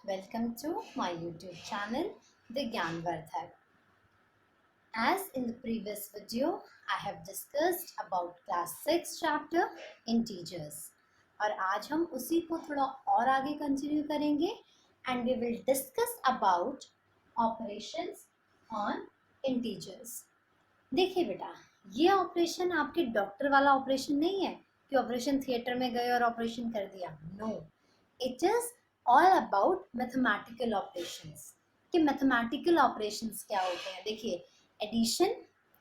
Welcome to my YouTube channel, The Gyanvardhak. As in the previous video, I have discussed about class 6 chapter integers. और आज हम उसी को थोड़ा और आगे कंटिन्यू करेंगे and we will discuss about operations on integers. देखिए बेटा, ये ऑपरेशन आपके डॉक्टर वाला ऑपरेशन नहीं है कि ऑपरेशन थिएटर में गए और ऑपरेशन कर दिया. No, it is all about mathematical operations. कि मैथमेटिकल ऑपरेशंस क्या होते हैं. देखिए, addition,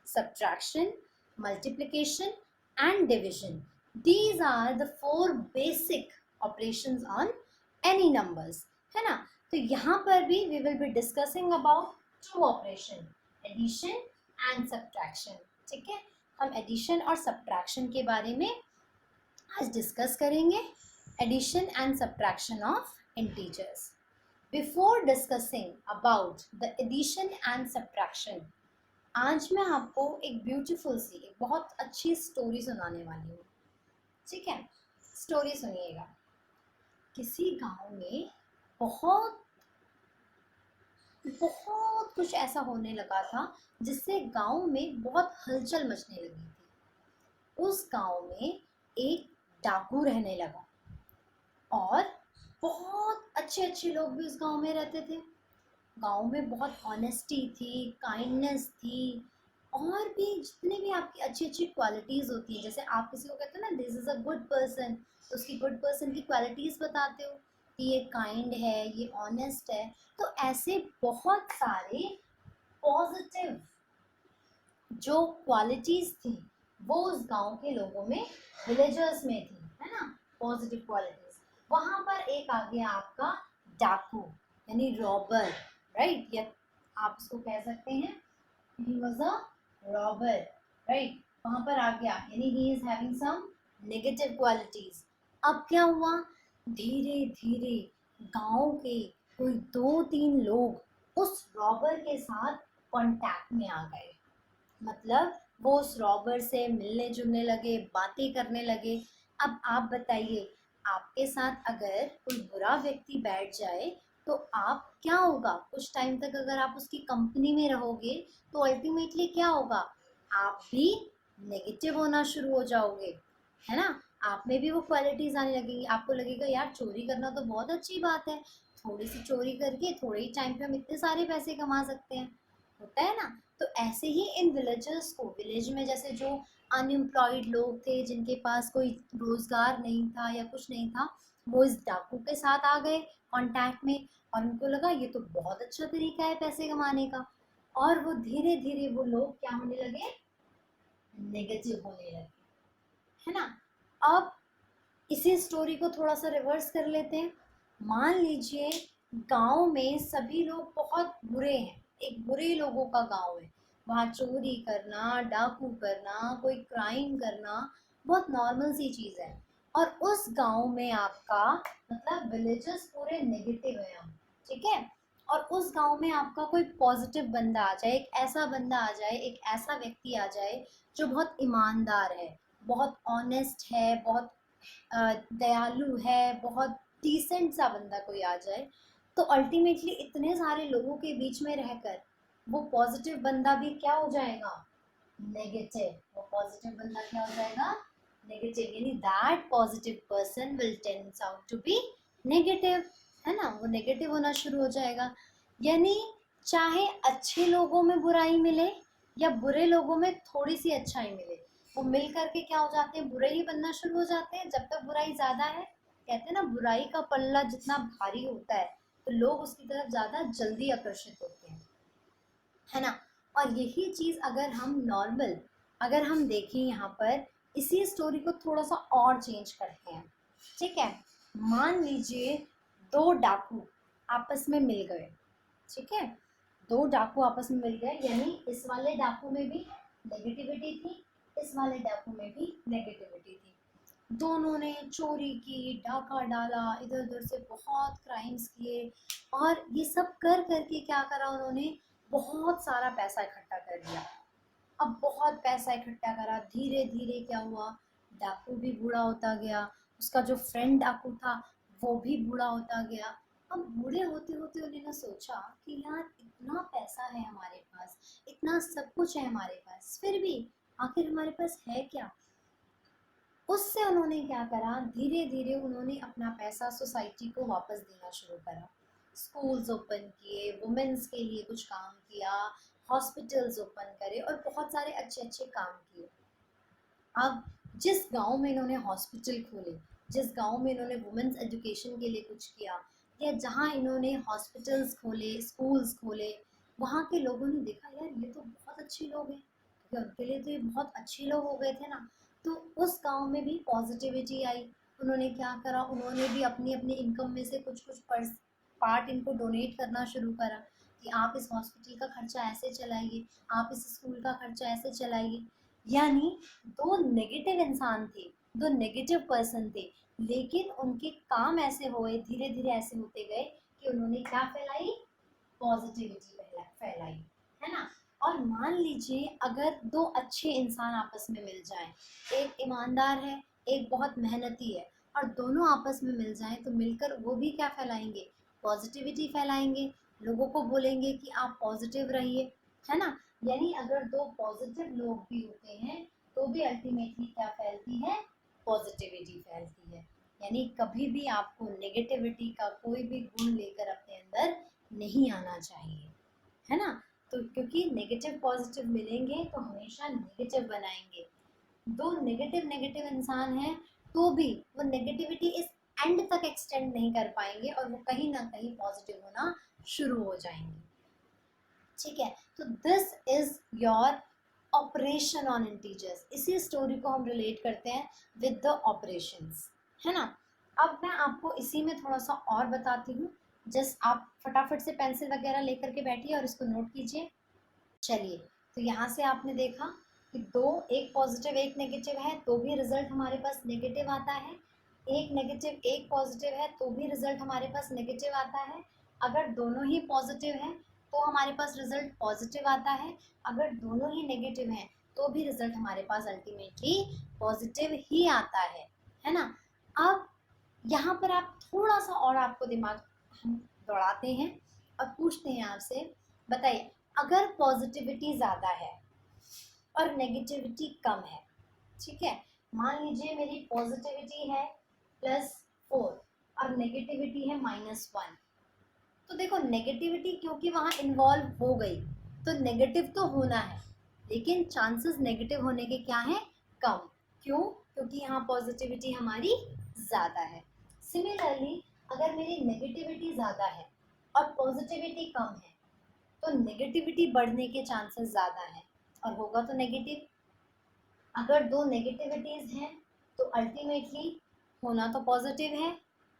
subtraction, multiplication and division, these are the 4 basic operations on any numbers, है ना. तो यहाँ पर भी we will be discussing about 2 operation, addition and subtraction. ठीक है, हम एडिशन और सब्ट्रैक्शन के बारे में आज डिस्कस करेंगे. Addition and subtraction of integers. Before discussing about the addition and subtraction, आज मैं आपको एक ब्यूटीफुल सी, एक बहुत अच्छी स्टोरी सुनाने वाली हूँ. ठीक है, स्टोरी सुनिएगा. किसी गांव में बहुत बहुत कुछ ऐसा होने लगा था जिससे गांव में बहुत हलचल मचने लगी थी. उस गांव में एक डाकू रहने लगा और बहुत अच्छे अच्छे लोग भी उस गांव में रहते थे. गांव में बहुत ऑनेस्टी थी, काइंडनेस थी, और भी जितने भी आपकी अच्छी अच्छी क्वालिटीज़ होती हैं. जैसे आप किसी को कहते हैं ना, this is a good person, तो उसकी गुड पर्सन की क्वालिटीज़ बताते हो कि ये काइंड है, ये ऑनेस्ट है. तो ऐसे बहुत सारे पॉजिटिव जो क्वालिटीज़ थी वो उस गांव के लोगों में, विलेजर्स में थी, है ना, पॉजिटिव क्वालिटीज़. वहाँ पर एक आ गया आपका डाकू, यानी रॉबर, राइट. या आप उसको कह सकते हैं he was a robber, right. वहाँ पर आ गया, यानी he is having some negative qualities. अब क्या हुआ, धीरे धीरे गांव के कोई 2-3 लोग उस रॉबर के साथ कांटेक्ट में आ गए. मतलब वो उस रॉबर से मिलने जुलने लगे, बातें करने लगे. अब आप बताइए, आपके साथ अगर कोई बुरा व्यक्ति बैठ जाए तो आप क्या होगा, कुछ टाइम तक अगर आप उसकी कंपनी में रहोगे तो अल्टीमेटली क्या होगा, आप भी नेगेटिव होना शुरू हो जाओगे, है ना. आप में भी वो क्वालिटीज आने लगेंगी. आपको लगेगा यार चोरी करना तो बहुत अच्छी बात है, थोड़ी सी चोरी करके थोड़े ही टाइम पे हम इतने सारे पैसे कमा सकते हैं, होता है ना. तो ऐसे ही इन विलेजर्स को, विलेज में जैसे जो अनएम्प्लॉयड लोग थे जिनके पास कोई रोजगार नहीं था या कुछ नहीं था, वो इस डाकू के साथ आ गए कांटेक्ट में, और उनको लगा ये तो बहुत अच्छा तरीका है पैसे कमाने का. और वो धीरे धीरे वो लोग क्या होने लगे, नेगेटिव होने लगे, है ना. अब इसी स्टोरी को थोड़ा सा रिवर्स कर लेते हैं. मान लीजिए गांव में सभी लोग बहुत बुरे हैं, एक बुरे लोगों का गांव है. वहाँ चोरी करना, डाकू करना, कोई क्राइम करना बहुत नॉर्मल सी चीज़ है. और उस गांव में आपका, मतलब विलेजेस पूरे नेगेटिव है हम, ठीक है. और उस गांव में आपका कोई पॉजिटिव बंदा आ जाए, एक ऐसा बंदा आ जाए, एक ऐसा व्यक्ति आ जाए जो बहुत ईमानदार है, बहुत ऑनेस्ट है, बहुत दयालु है, बहुत डिसेंट सा बंदा कोई आ जाए, तो अल्टीमेटली इतने सारे लोगों के बीच में रहकर वो पॉजिटिव बंदा भी क्या हो जाएगा, नेगेटिव. वो पॉजिटिव बंदा क्या हो जाएगा, नेगेटिव. यानी that positive person will tends out to be negative, है ना. वो नेगेटिव होना शुरू हो जाएगा. यानी चाहे अच्छे लोगों में बुराई मिले या बुरे लोगों में थोड़ी सी अच्छाई मिले, वो मिल करके क्या हो जाते हैं, बुरे ही बनना शुरू हो जाते हैं. जब तक बुराई ज़्यादा है, कहते हैं ना, बुराई का पल्ला जितना भारी होता है तो लोग उसकी तरफ ज़्यादा जल्दी आकर्षित होते हैं, है ना. और यही चीज़ अगर हम नॉर्मल, अगर हम देखें यहाँ पर, इसी स्टोरी को थोड़ा सा और चेंज करते हैं. ठीक है, मान लीजिए 2 डाकू आपस में मिल गए. ठीक है, 2 डाकू आपस में मिल गए, यानी इस वाले डाकू में भी नेगेटिविटी थी, इस वाले डाकू में भी नेगेटिविटी थी. दोनों ने चोरी की, डाका डाला, इधर उधर से बहुत क्राइम्स किए, और ये सब कर करके क्या करा उन्होंने, बहुत सारा पैसा इकट्ठा कर लिया. अब बहुत पैसा इकट्ठा करा, धीरे धीरे क्या हुआ, डाकू भी बूढ़ा होता गया, उसका जो फ्रेंड डाकू था वो भी बूढ़ा होता गया. अब बूढ़े होते होते उन्होंने सोचा कि यार इतना पैसा है हमारे पास, इतना सब कुछ है हमारे पास, फिर भी आखिर हमारे पास है क्या। उससे उन्होंने क्या करा, धीरे धीरे उन्होंने अपना पैसा सोसाइटी को वापस देना शुरू करा। स्कूल्स ओपन किए, वुमेन्स के लिए कुछ काम किया, हॉस्पिटल्स ओपन करे और बहुत सारे अच्छे अच्छे काम किए। अब जिस गांव में इन्होंने हॉस्पिटल खोले, जिस गांव में इन्होंने वुमेन्स एजुकेशन के लिए कुछ किया, या जहां इन्होंने हॉस्पिटल्स खोले, स्कूल्स खोले, वहाँ के लोगों ने देखा यार ये तो बहुत अच्छे लोग हैं, क्योंकि उनके लिए तो ये बहुत अच्छे लोग हो गए थे ना। तो उस गांव में भी पॉजिटिविटी आई। उन्होंने क्या करा, उन्होंने भी अपनी अपनी इनकम में से कुछ कुछ पार्ट इनको डोनेट करना शुरू करा कि आप इस हॉस्पिटल का खर्चा ऐसे चलाइए, आप इस स्कूल का खर्चा ऐसे चलाइए। यानी दो नेगेटिव इंसान थे, दो नेगेटिव पर्सन थे, लेकिन उनके काम ऐसे हुए, धीरे धीरे ऐसे होते गए कि उन्होंने क्या फैलाई, पॉजिटिविटी फैलाई, है ना। और मान लीजिए अगर दो अच्छे इंसान आपस में मिल जाएं, एक ईमानदार है, एक बहुत मेहनती है, और दोनों आपस में मिल जाएं तो मिलकर वो भी क्या फैलाएंगे, पॉजिटिविटी फैलाएंगे, लोगों को बोलेंगे कि आप पॉजिटिव रहिए, है ना। यानी अगर दो पॉजिटिव लोग भी होते हैं तो भी अल्टीमेटली क्या फैलती है, पॉजिटिविटी फैलती है। यानी कभी भी आपको नेगेटिविटी का कोई भी गुण लेकर अपने अंदर नहीं आना चाहिए, है ना। तो क्योंकि नेगेटिव पॉजिटिव मिलेंगे तो हमेशा नेगेटिव बनाएंगे। दो नेगेटिव नेगेटिव इंसान हैं तो भी वो नेगेटिविटी इस एंड तक एक्सटेंड नहीं कर पाएंगे और वो कहीं ना कहीं पॉजिटिव होना शुरू हो जाएंगे। ठीक है, तो this is your operation on integers. इसी स्टोरी को हम रिलेट करते हैं विद द ऑपरेशंस, है ना। अब मैं आपको इसी में थोड़ा सा और बताती हूँ, जस्ट आप फटाफट से पेंसिल वगैरह लेकर के बैठिए और इसको नोट कीजिए। चलिए, तो यहाँ से आपने देखा कि दो, एक पॉजिटिव एक नेगेटिव है तो भी रिजल्ट हमारे पास नेगेटिव आता है, एक नेगेटिव एक पॉजिटिव है तो भी रिजल्ट हमारे पास नेगेटिव आता है। अगर दोनों ही पॉजिटिव हैं तो हमारे पास रिजल्ट पॉजिटिव आता है, अगर दोनों ही नेगेटिव हैं तो भी रिजल्ट हमारे पास अल्टीमेटली पॉजिटिव ही आता है ना। अब यहाँ पर आप थोड़ा सा और आपको दिमाग हम दौड़ाते हैं और पूछते हैं आपसे, बताइए अगर पॉजिटिविटी ज़्यादा है और नेगेटिविटी कम है, ठीक है, मान लीजिए मेरी पॉजिटिविटी है +4 और नेगेटिविटी है -1, तो देखो नेगेटिविटी क्योंकि वहाँ इन्वॉल्व हो गई तो नेगेटिव तो होना है, लेकिन चांसेस नेगेटिव होने के क्या हैं, कम। क्यों, क्योंकि यहाँ पॉजिटिविटी हमारी ज़्यादा है। सिमिलरली अगर मेरी नेगेटिविटी ज़्यादा है और पॉजिटिविटी कम है तो नेगेटिविटी बढ़ने के चांसेस ज़्यादा हैं और होगा तो नेगेटिव। अगर दो नेगेटिविटीज़ हैं तो अल्टीमेटली होना तो पॉजिटिव है,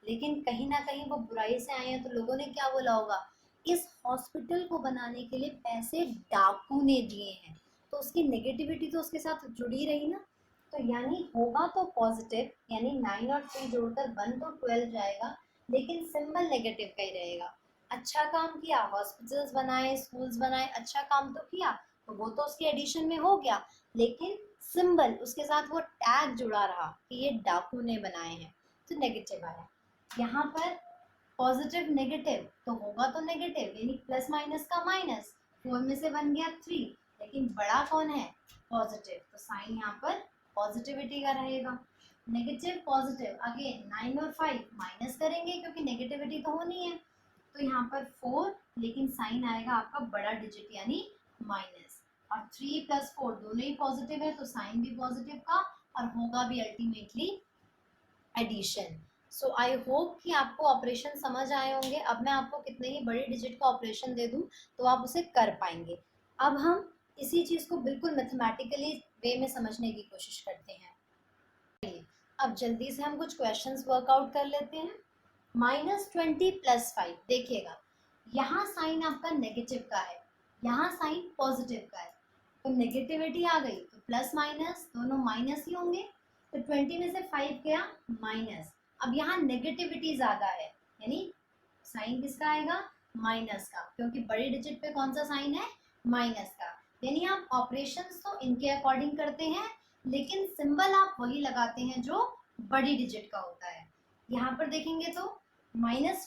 लेकिन कहीं ना कहीं वो बुराई से आए हैं तो लोगों ने क्या बोला होगा, इस हॉस्पिटल को बनाने के लिए पैसे डाकू ने दिए हैं, तो उसकी नेगेटिविटी तो उसके साथ जुड़ी रही ना। तो यानी होगा तो पॉजिटिव, यानी 9 और 3 जोड़कर 1 तो 12 जाएगा, लेकिन सिंबल नेगेटिव का ही रहेगा। अच्छा काम किया, हॉस्पिटल्स बनाए, स्कूल्स बनाए, अच्छा काम तो किया, तो वो तो उसके एडिशन में हो गया, लेकिन सिंबल उसके साथ वो टैग जुड़ा रहा कि ये डाकू ने बनाए हैं, तो नेगेटिव आया। यहाँ पर पॉजिटिव नेगेटिव तो होगा तो नेगेटिव, यानी प्लस माइनस का माइनस, 4 में से 1 गया 3, लेकिन बड़ा कौन है, पॉजिटिव, तो साइन यहाँ पर पॉजिटिविटी का रहेगा। नेगेटिव पॉजिटिव अगेन 9 और 5 माइनस करेंगे क्योंकि नेगेटिविटी तो होनी है, तो यहाँ पर 4, लेकिन साइन आएगा आपका बड़ा डिजिट यानी माइनस, और 3 + 4 दोनों ही पॉजिटिव है तो साइन भी पॉजिटिव का और होगा भी ultimately addition. So I hope कि आपको ऑपरेशन समझ आए होंगे। अब मैं आपको कितने ही बड़े डिजिट का ऑपरेशन दे दूं तो आप उसे कर पाएंगे। अब हम इसी चीज़ को बिल्कुल मैथमेटिकली वे में समझने की कोशिश करते हैं। अब जल्दी से हम कुछ क्वेश्चंस वर्कआउट कर लेते हैं। -20 + 5, देखिएगा यहाँ साइन आपका नेगेटिव का है, यहाँ साइन पॉजिटिव का है, तो नेगेटिविटी आ गई तो प्लस माइनस दोनों माइनस ही होंगे, तो 20 में से 5 गया माइनस। अब यहाँ नेगेटिविटी ज़्यादा है यानी साइन किसका आएगा, माइनस का, क्योंकि बड़ी डिजिट पे कौन सा साइन है, माइनस का। यानी आप ऑपरेशंस तो इनके अकॉर्डिंग करते हैं, लेकिन सिंबल आप वही लगाते हैं जो बड़ी डिजिट का होता है। यहाँ पर देखेंगे तो -15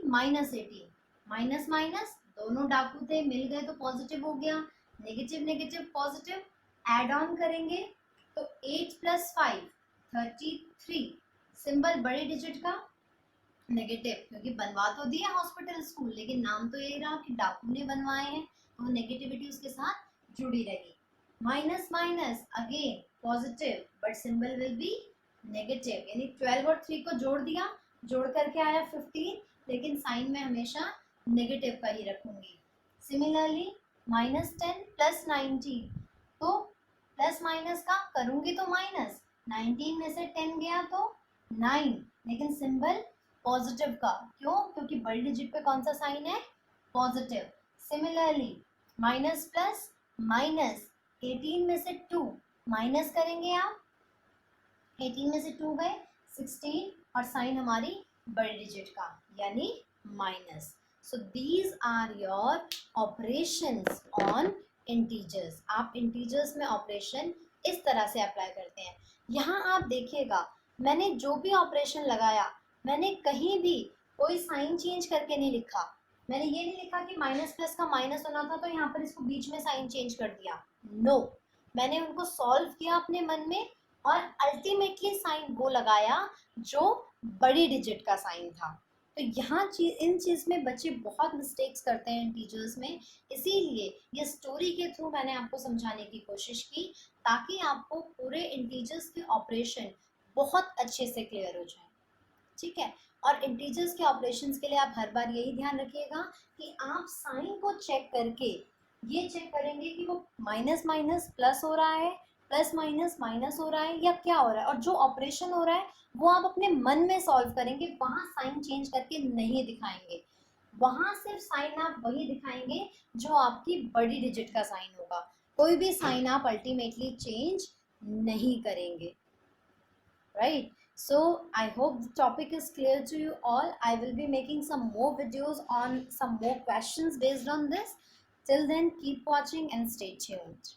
-18, माइनस माइनस दोनों डाकू थे, मिल गए तो पॉजिटिव हो गया, negative negative positive, add on करेंगे तो 8 + 5 33, सिंबल बड़े डिजिट का नेगेटिव, क्योंकि बनवा तो दिया हॉस्पिटल स्कूल, लेकिन नाम तो यही रहा कि डाकू ने बनवाए हैं, तो नेगेटिविटी उसके साथ जुड़ी रही। Minus minus again positive, but symbol will be negative, यानी 12 और 3 को जोड़ दिया, जोड़ करके आया 15, लेकिन साइन में हमेशा नेगेटिव का ही रखूंगी। सिमिलरली -10 + 19, तो प्लस माइनस का करूंगी तो माइनस, 19 में से 10 गया तो 9, लेकिन सिंबल पॉजिटिव का, क्यों? क्योंकि बड़ी डिजिट पे कौन सा साइन है? Positive. Similarly minus plus minus, 18 में से 2 माइनस करेंगे आप, 18 में से 2 गए 16, और साइन हमारी बड़ी डिजिट का यानी minus. So these are your operations on integers. आप इंटीजर्स में ऑपरेशन इस तरह से अप्लाई करते हैं। यहाँ आप देखिएगा, मैंने जो भी ऑपरेशन लगाया, मैंने कहीं भी कोई साइन चेंज करके नहीं लिखा। मैंने ये नहीं लिखा कि माइनस प्लस का माइनस होना था तो यहाँ पर इसको बीच में साइन चेंज कर दिया। नो, मैंने उनको सॉल्व किया अपने मन में और अल्टीमेटली साइन वो लगाया जो बड़ी डिजिट का साइन था। तो यहाँ इन चीज़ में बच्चे बहुत मिस्टेक्स करते हैं इंटीजर्स में, इसीलिए ये स्टोरी के थ्रू मैंने आपको समझाने की कोशिश की, ताकि आपको पूरे इंटीजर्स के ऑपरेशन बहुत अच्छे से क्लियर हो जाए। ठीक है, और इंटीजर्स के ऑपरेशंस के लिए आप हर बार यही ध्यान रखिएगा कि आप साइन को चेक करके ये चेक करेंगे कि वो माइनस माइनस प्लस हो रहा है, प्लस माइनस माइनस हो रहा है, या क्या हो रहा है, और जो ऑपरेशन हो रहा है वो आप अपने मन में सॉल्व करेंगे, वहाँ साइन चेंज करके नहीं दिखाएंगे। वहाँ सिर्फ साइन आप वही दिखाएंगे जो आपकी बड़ी डिजिट का साइन होगा, कोई भी साइन आप अल्टीमेटली चेंज नहीं करेंगे। Right, so I hope the topic is clear to you all. I will be making some more videos on some more questions based on this. Till then, keep watching and stay tuned.